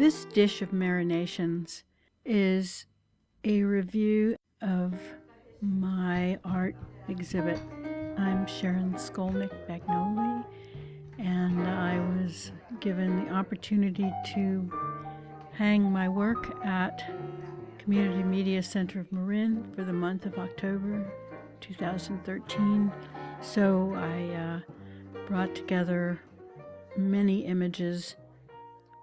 This dish of Marinations is a review of my art exhibit. I'm Sharon Skolnick-Bagnoli, and I was given the opportunity to hang my work at Community Media Center of Marin for the month of October 2013. So I brought together many images,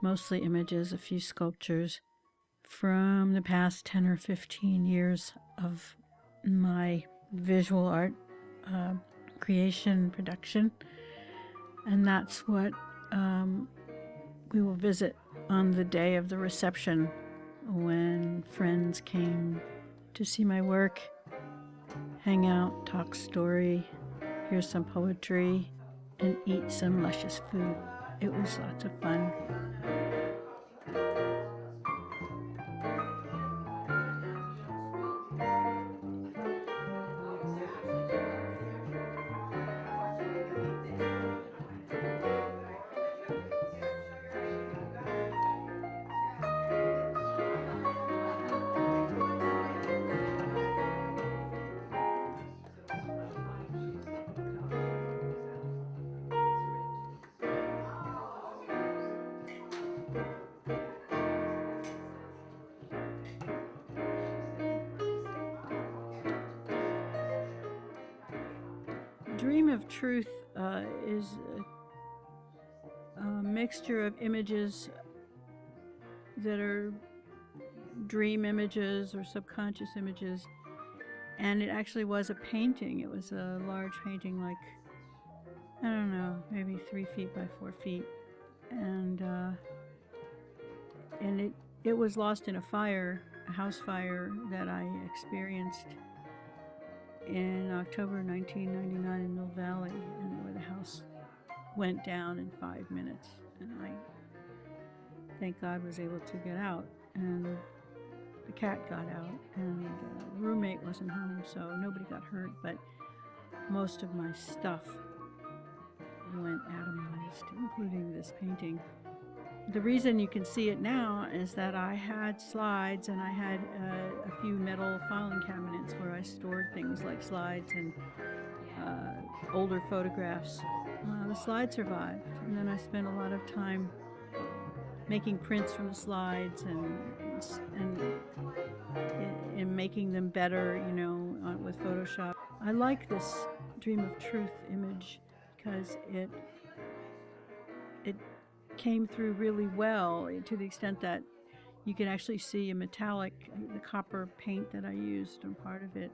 mostly images, a few sculptures from the past 10 or 15 years of my visual art creation, production. And that's what we will visit on the day of the reception, when friends came to see my work, hang out, talk story, hear some poetry, and eat some luscious food. It was lots of fun. Dream of Truth is a mixture of images that are dream images or subconscious images, and it actually was a painting. It was a large painting, like, I don't know, maybe 3 feet by 4 feet, and it was lost in a fire, a house fire that I experienced in October 1999 in Mill Valley, and where the house went down in 5 minutes, and I, thank God, was able to get out, and the cat got out, and the roommate wasn't home, so nobody got hurt, but most of my stuff went atomized, including this painting. The reason you can see it now is that I had slides, and I had a few metal filing cabinets where I stored things like slides and older photographs. The slides survived, and then I spent a lot of time making prints from the slides and making them better, you know, with Photoshop. I like this Dream of Truth image because it came through really well, to the extent that you can actually see a metallic, the copper paint that I used, and part of it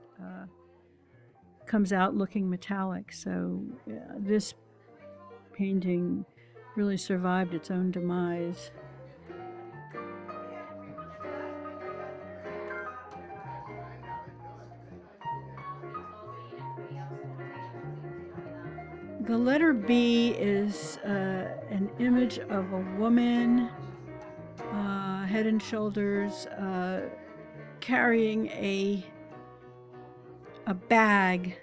comes out looking metallic. So this painting really survived its own demise. The letter B is an image of a woman, head and shoulders, carrying a bag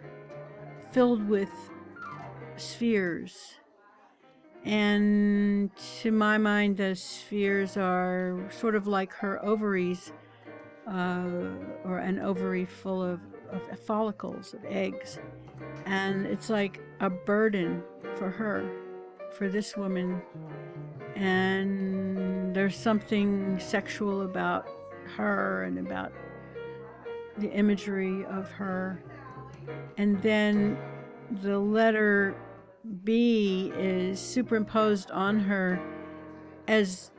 filled with spheres. And to my mind, the spheres are sort of like her ovaries, or an ovary full of follicles, of eggs. And it's like a burden for her, for this woman. And there's something sexual about her and about the imagery of her. And then the letter B is superimposed on her as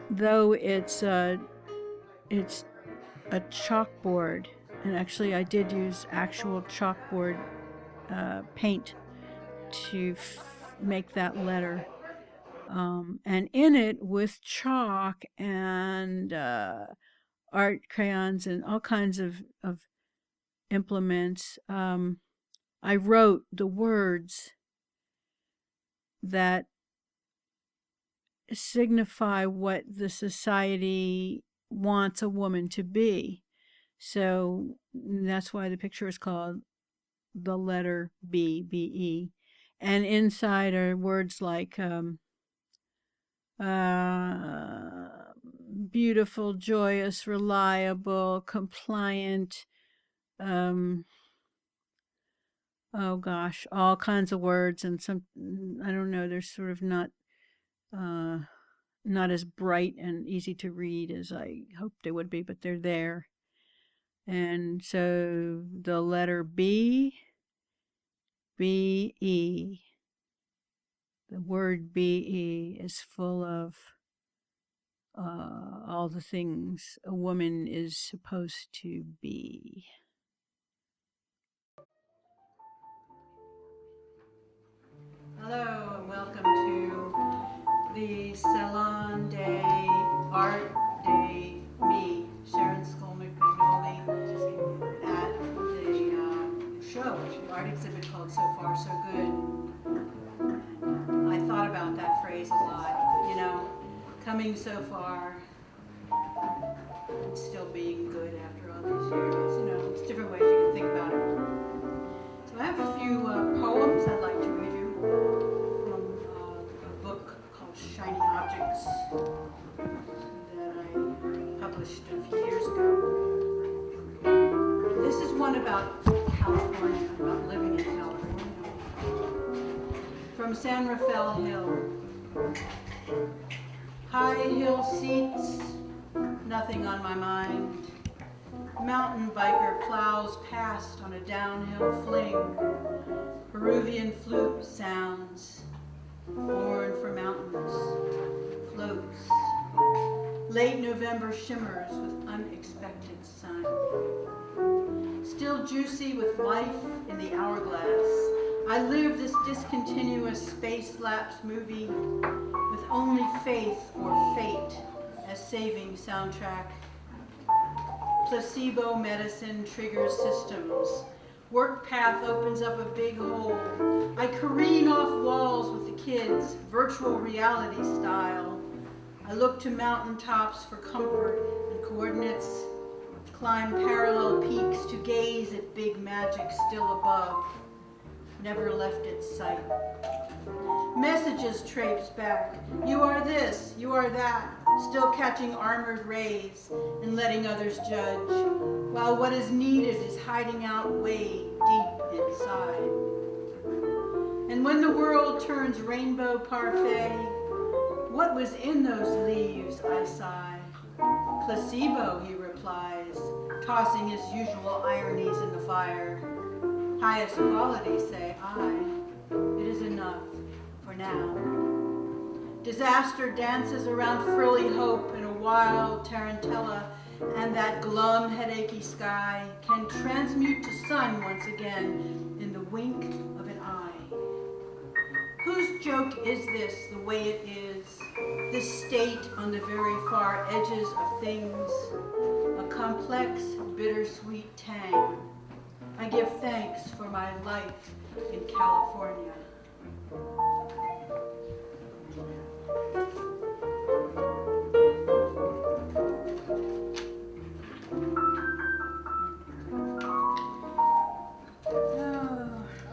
though it's a chalkboard. And actually I did use actual chalkboard paint to make that letter, and in it, with chalk and art crayons and all kinds of implements, I wrote the words that signify what the society wants a woman to be. So that's why the picture is called the letter B, B-E. And inside are words like beautiful, joyous, reliable, compliant, oh gosh, all kinds of words, and some, I don't know, they're sort of not as bright and easy to read as I hoped they would be, but they're there. And so the letter B, B-E, the word B-E is full of all the things a woman is supposed to be. Hello and welcome to the Salon Day, Art Day, me, Sharon Skolnick-Bagnoli, at the show, the art exhibit called So Far So Good. I thought about that phrase a lot, you know, coming so far and still being good after all these years, you know, there's different ways you can think about it. So I have a few poems I'd like to read you from a book called Shiny Objects that I published a few years ago. This is one about California, about living in California. From San Rafael Hill. High hill seats, nothing on my mind. Mountain biker plows past on a downhill fling. Peruvian flute sounds. Horn for mountains. Floats. Late November shimmers with unexpected sun. Still juicy with life in the hourglass. I live this discontinuous space lapse movie with only faith or fate as saving soundtrack. Placebo medicine triggers systems. Work path opens up a big hole. I careen off walls with the kids, virtual reality style. I look to mountaintops for comfort and coordinates. Climb parallel peaks to gaze at big magic still above. Never left its sight. Messages traipse back. You are this, you are that, still catching armored rays and letting others judge, while what is needed is hiding out way deep inside. And when the world turns rainbow parfait, what was in those leaves, I sigh. Placebo, he replies, tossing his usual ironies in the fire. Highest quality, say I. It is enough for now. Disaster dances around frilly hope in a wild tarantella, and that glum, headachy sky can transmute to sun once again in the wink of an eye. Whose joke is this, the way it is? This state on the very far edges of things, a complex, bittersweet tang. I give thanks for my life in California.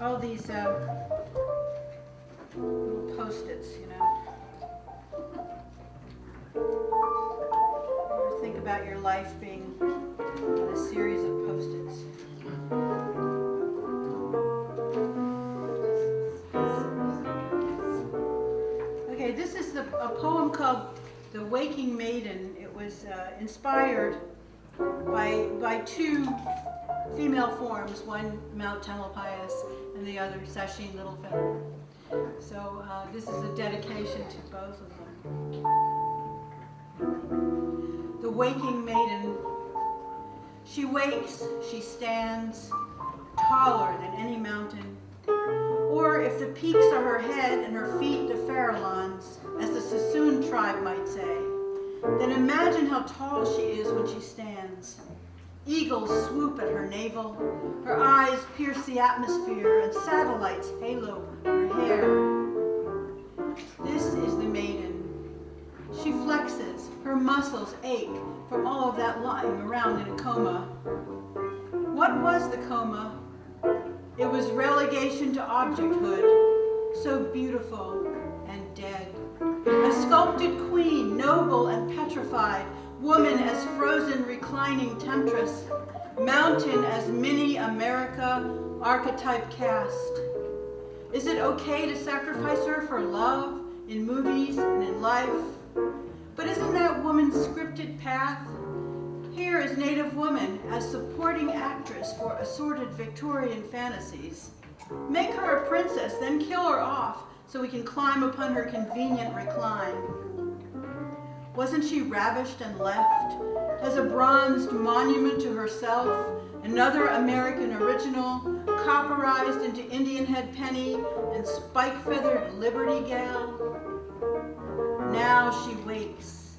All these little post-its, you know. Ever think about your life being a series of post-its? Okay, this is a poem called The Waking Maiden. It was inspired by two female forms, one Mount Tamalpais and the other Sacheen Littlefeather. So this is a dedication to both of them. The Waking Maiden. She wakes, she stands, taller than any mountain. Or if the peaks are her head and her feet the Farallons, as the Sassoon tribe might say, then imagine how tall she is when she stands. Eagles swoop at her navel, her eyes pierce the atmosphere, and satellites halo her hair. This is the maiden. She flexes, her muscles ache from all of that lying around in a coma. What was the coma? It was relegation to objecthood, so beautiful and dead. A sculpted queen, noble and petrified, woman as frozen reclining temptress, mountain as mini America archetype cast. Is it okay to sacrifice her for love in movies and in life? But isn't that woman's scripted path? Here is Native woman as supporting actress for assorted Victorian fantasies. Make her a princess, then kill her off so we can climb upon her convenient recline. Wasn't she ravished and left as a bronzed monument to herself, another American original, copperized into Indian head penny and spike-feathered Liberty gal? Now she wakes.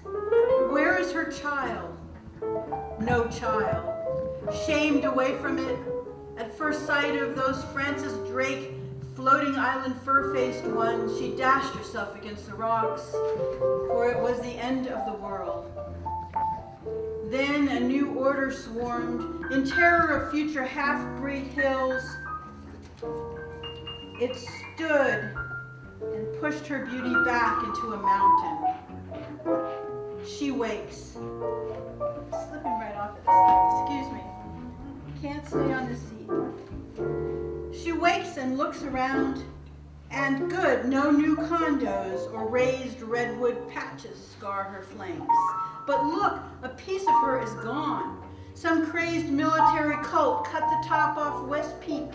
Where is her child? No child. Shamed away from it, at first sight of those Francis Drake floating island fur-faced ones, she dashed herself against the rocks, for it was the end of the world. Then a new order swarmed, in terror of future half-breed hills. It stood and pushed her beauty back into a mountain. She wakes. Slipping right off of this thing. Excuse me. Can't stay on the seat. She wakes and looks around, and good, no new condos or raised redwood patches scar her flanks. But look, a piece of her is gone. Some crazed military cult cut the top off West Peak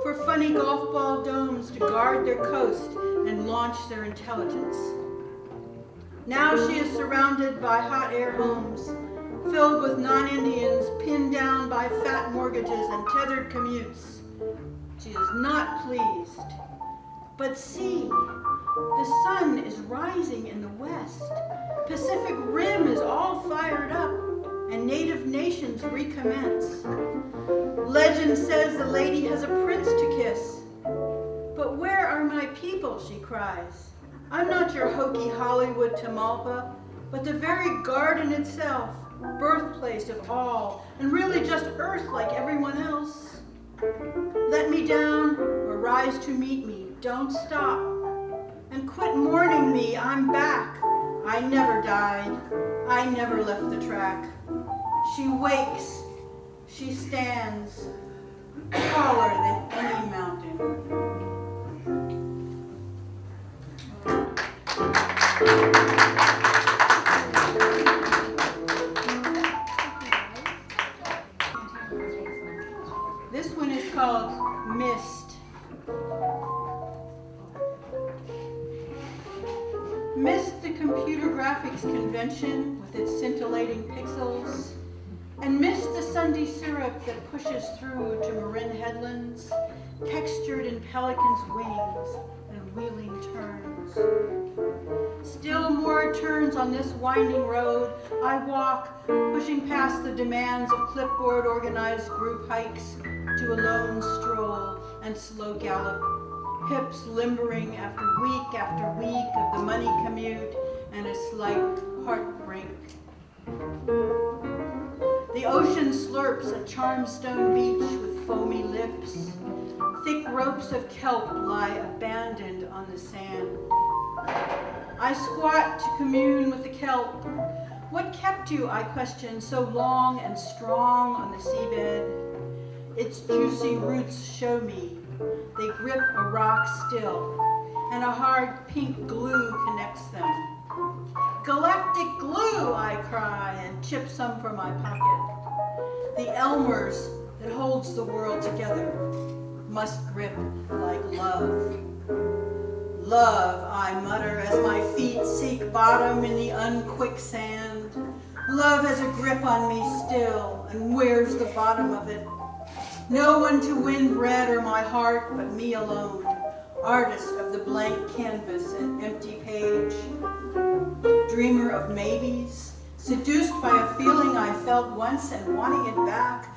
for funny golf ball domes to guard their coast and launch their intelligence. Now she is surrounded by hot air homes, filled with non-Indians pinned down by fat mortgages and tethered commutes. She is not pleased. But see, the sun is rising in the west. Pacific Rim is all fired up, and native nations recommence. Legend says the lady has a prince to kiss. But where are my people, she cries. I'm not your hokey Hollywood Tamalpa, but the very garden itself, birthplace of all, and really just earth like everyone else. Let me down or rise to meet me, don't stop. And quit mourning me, I'm back. I never died, I never left the track. She wakes, she stands, taller than any mountain. This one is called Mist. Mist, the computer graphics convention with its scintillating pixels, and mist the Sunday syrup that pushes through to Marin headlands, textured in pelicans' wings and wheeling turns. Still more turns on this winding road. I walk, pushing past the demands of clipboard organized group hikes to a lone stroll and slow gallop, hips limbering after week of the money commute and a slight heartbreak. The ocean slurps a charmstone beach with foamy lips. Thick ropes of kelp lie abandoned on the sand. I squat to commune with the kelp. What kept you, I question, so long and strong on the seabed? Its juicy roots show me. They grip a rock still, and a hard pink glue connects them. Galactic glue, I cry, and chip some from my pocket. The Elmer's that holds the world together must grip like love. Love, I mutter as my feet seek bottom in the unquicksand. Love has a grip on me still, and where's the bottom of it? No one to win bread or my heart but me alone, artist of the blank canvas and empty page. Dreamer of maybes, seduced by a feeling I felt once and wanting it back,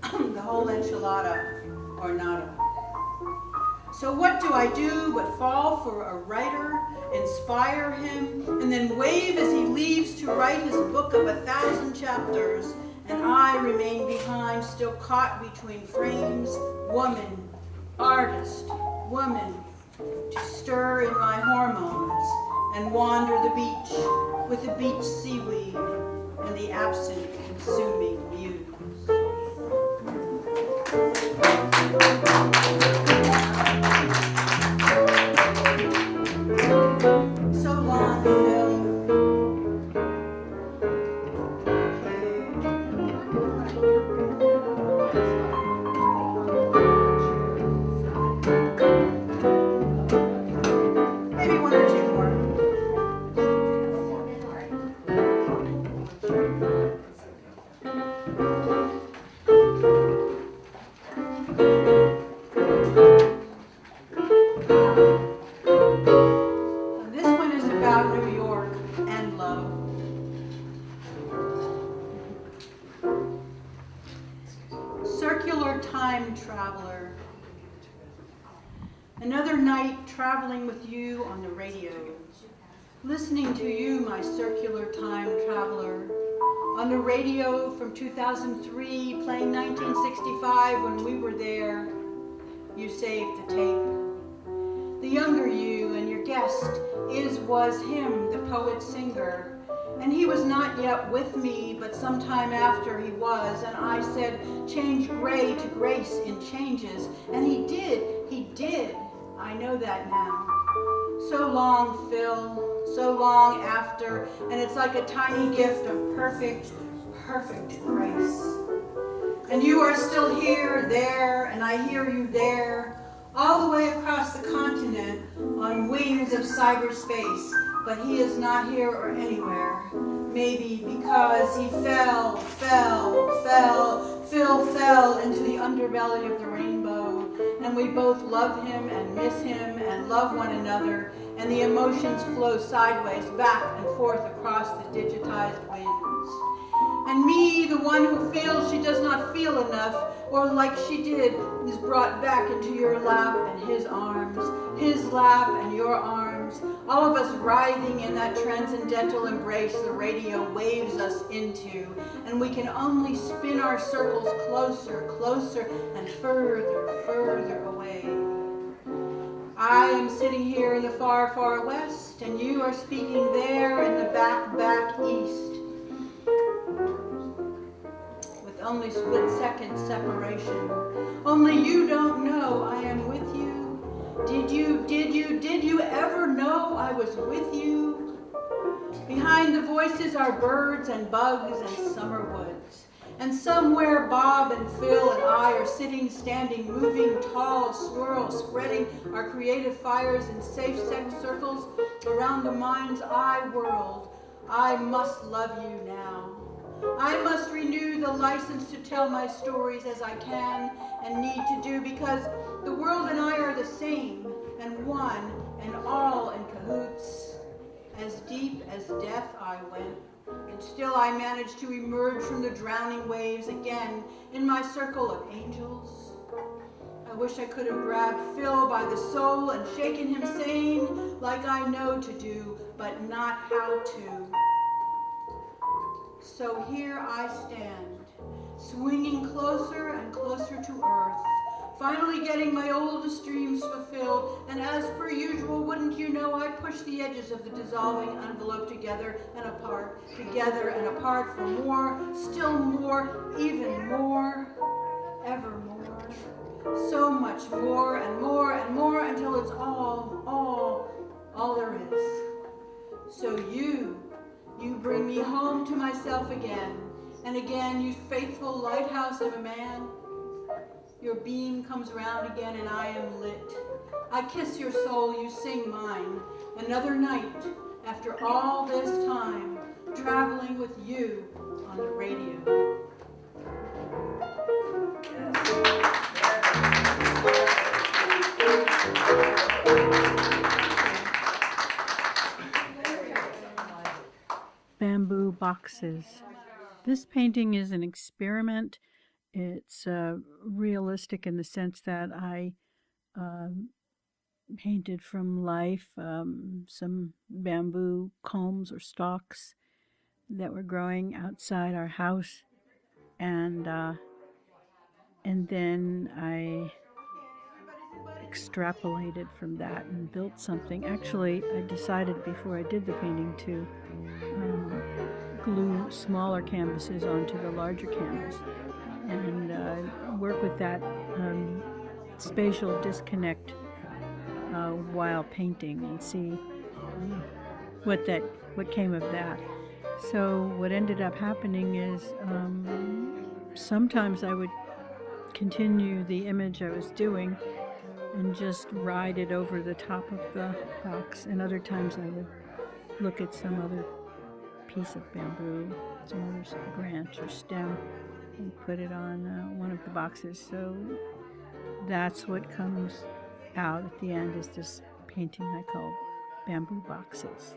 the whole enchilada or nada. So what do I do but fall for a writer, inspire him, and then wave as he leaves to write his book of 1,000 chapters, and I remain behind, still caught between frames, woman, artist, woman, to stir in my hormones and wander the beach with the beach seaweed and the absent consuming muse. So long, Phil. Maybe one or two more. This one is about New York and love. Circular time traveler. Another night traveling with you on the radio. Listening to you, my circular time traveler. On the radio from 2003, playing 1965 when we were there. You saved the tape. The younger you and your guest was him, the poet-singer. And he was not yet with me, but sometime after he was, and I said, change gray to grace in changes. And he did. I know that now. So long, Phil, so long after, and it's like a tiny gift of perfect grace. And you are still here, there, and I hear you there, all the way across the continent on wings of cyberspace, but he is not here or anywhere. Maybe because he fell into the underbelly of the rainbow, and we both love him and miss him and love one another, and the emotions flow sideways, back and forth across the digitized winds. And me, the one who feels she does not feel enough, or like she did, is brought back into your lap and his arms, his lap and your arms, all of us writhing in that transcendental embrace the radio waves us into, and we can only spin our circles closer, and further away. I am sitting here in the far west, and you are speaking there in the back east. Only split-second separation. Only you don't know I am with you. Did you ever know I was with you? Behind the voices are birds and bugs and summer woods. And somewhere Bob and Phil and I are sitting, standing, moving, tall, swirl, spreading our creative fires in safe sex circles around the mind's eye world. I must love you now. I must renew the license to tell my stories as I can and need to do, because the world and I are the same and one and all in cahoots. As deep as death I went, and still I managed to emerge from the drowning waves again in my circle of angels. I wish I could have grabbed Phil by the soul and shaken him sane like I know to do, but not how to. So here I stand, swinging closer and closer to earth, finally getting my oldest dreams fulfilled, and as per usual, wouldn't you know, I push the edges of the dissolving envelope together and apart for more, still more, even more, ever more, so much more and more and more until it's all there is. So you bring me home to myself again, and again, you faithful lighthouse of a man. Your beam comes round again, and I am lit. I kiss your soul, you sing mine. Another night, after all this time, traveling with you on the radio. Bamboo boxes. This painting is an experiment. It's realistic in the sense that I painted from life some bamboo culms or stalks that were growing outside our house, and then I extrapolated from that and built something. Actually, I decided before I did the painting to glue smaller canvases onto the larger canvas and work with that spatial disconnect while painting and see what came of that. So what ended up happening is sometimes I would continue the image I was doing and just ride it over the top of the box, and other times I would look at some other piece of bamboo, some other branch or stem, and put it on one of the boxes. So that's what comes out at the end, is this painting I call Bamboo Boxes.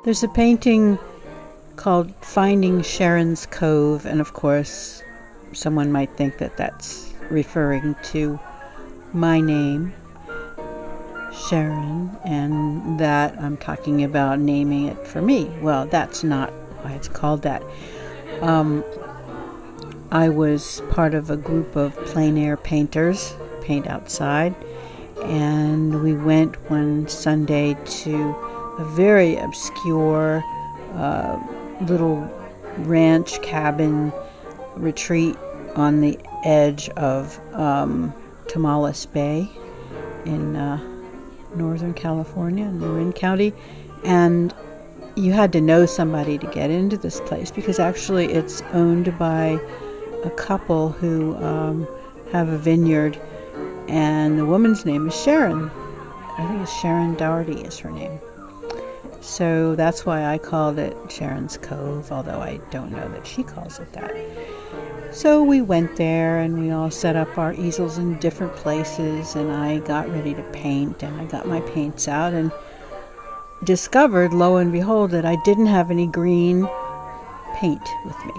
There's a painting called Finding Sharon's Cove, and of course someone might think that that's referring to my name, Sharon, and that I'm talking about naming it for me. Well, that's not why it's called that. I was part of a group of plein air painters, paint outside, and we went one Sunday to a very obscure little ranch cabin retreat on the edge of Tamales Bay in Northern California, in Marin County. And you had to know somebody to get into this place, because actually it's owned by a couple who have a vineyard, and the woman's name is Sharon. I think it's Sharon Doherty is her name. So that's why I called it Sharon's Cove, although I don't know that she calls it that. So we went there and we all set up our easels in different places, and I got ready to paint, and I got my paints out and discovered, lo and behold, that I didn't have any green paint with me.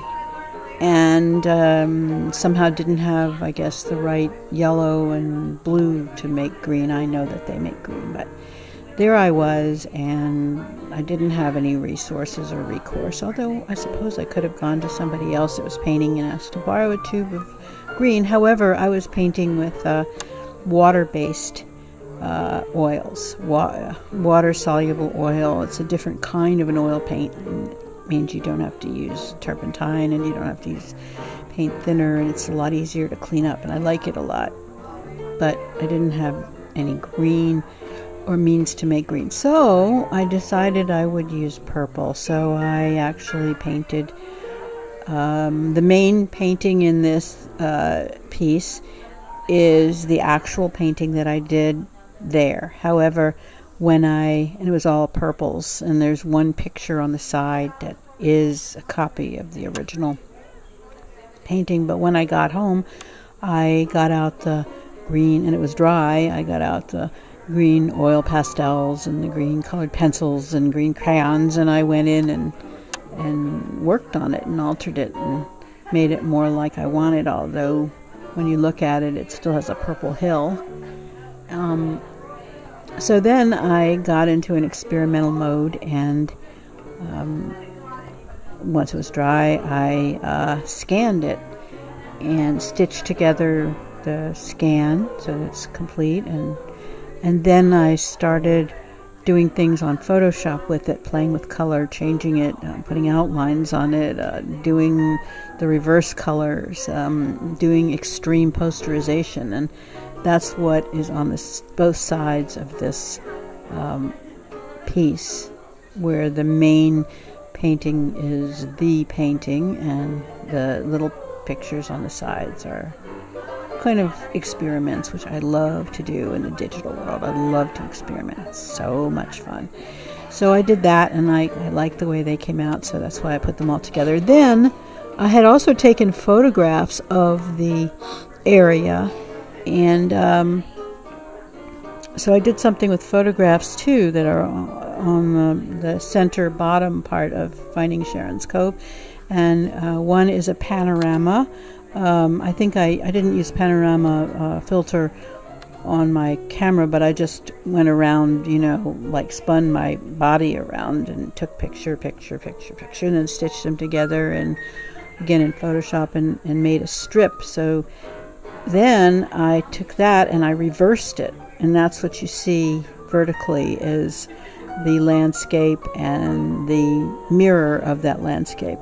And somehow didn't have, I guess, the right yellow and blue to make green. I know that they make green, but there I was, and I didn't have any resources or recourse, although I suppose I could have gone to somebody else that was painting and asked to borrow a tube of green. However, I was painting with water-based oils, water-soluble oil. It's a different kind of an oil paint. It means you don't have to use turpentine, and you don't have to use paint thinner, and it's a lot easier to clean up, and I like it a lot. But I didn't have any green or means to make green. So I decided I would use purple. So I actually painted the main painting in this piece is the actual painting that I did there. However, and it was all purples, and there's one picture on the side that is a copy of the original painting. But when I got home, I got out the green, and it was dry. I got out the green oil pastels and the green colored pencils and green crayons, and I went in and worked on it and altered it and made it more like I wanted, although when you look at it, it still has a purple hill. So then I got into an experimental mode, and once it was dry, I scanned it and stitched together the scan so it's complete, and then I started doing things on Photoshop with it, playing with color, changing it, putting outlines on it, doing the reverse colors, doing extreme posterization, and that's what is on both sides of this piece, where the main painting is the painting, and the little pictures on the sides are kind of experiments, which I love to do in the digital world. I love to experiment. It's so much fun. So I did that, and I liked the way they came out, so that's why I put them all together. Then I had also taken photographs of the area, and so I did something with photographs too that are on the center bottom part of Finding Sharon's Cove, and one is a panorama. I think I didn't use panorama filter on my camera, but I just went around, like spun my body around and took picture, and then stitched them together, and again in Photoshop, and made a strip. So then I took that and I reversed it, and that's what you see vertically is the landscape and the mirror of that landscape.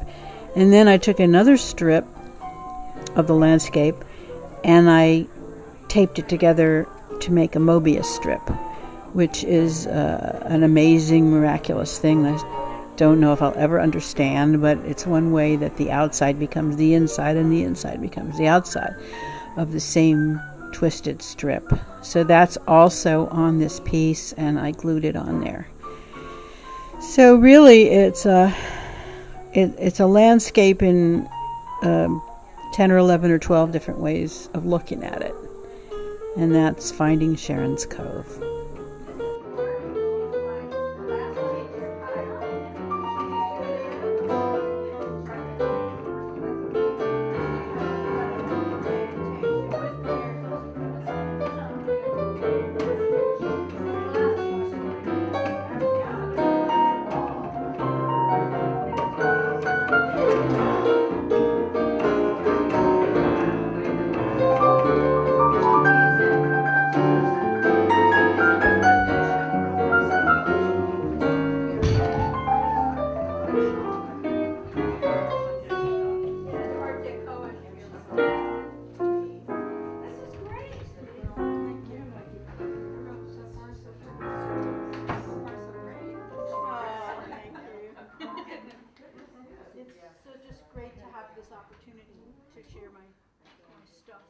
And then I took another strip of the landscape and I taped it together to make a Mobius strip, which is an amazing, miraculous thing. I don't know if I'll ever understand, but it's one way that the outside becomes the inside and the inside becomes the outside of the same twisted strip. So that's also on this piece, and I glued it on there. So really it's a landscape in 10 or 11 or 12 different ways of looking at it. And that's Finding Sharon's Cove. It's so just great to have this opportunity to share my stuff.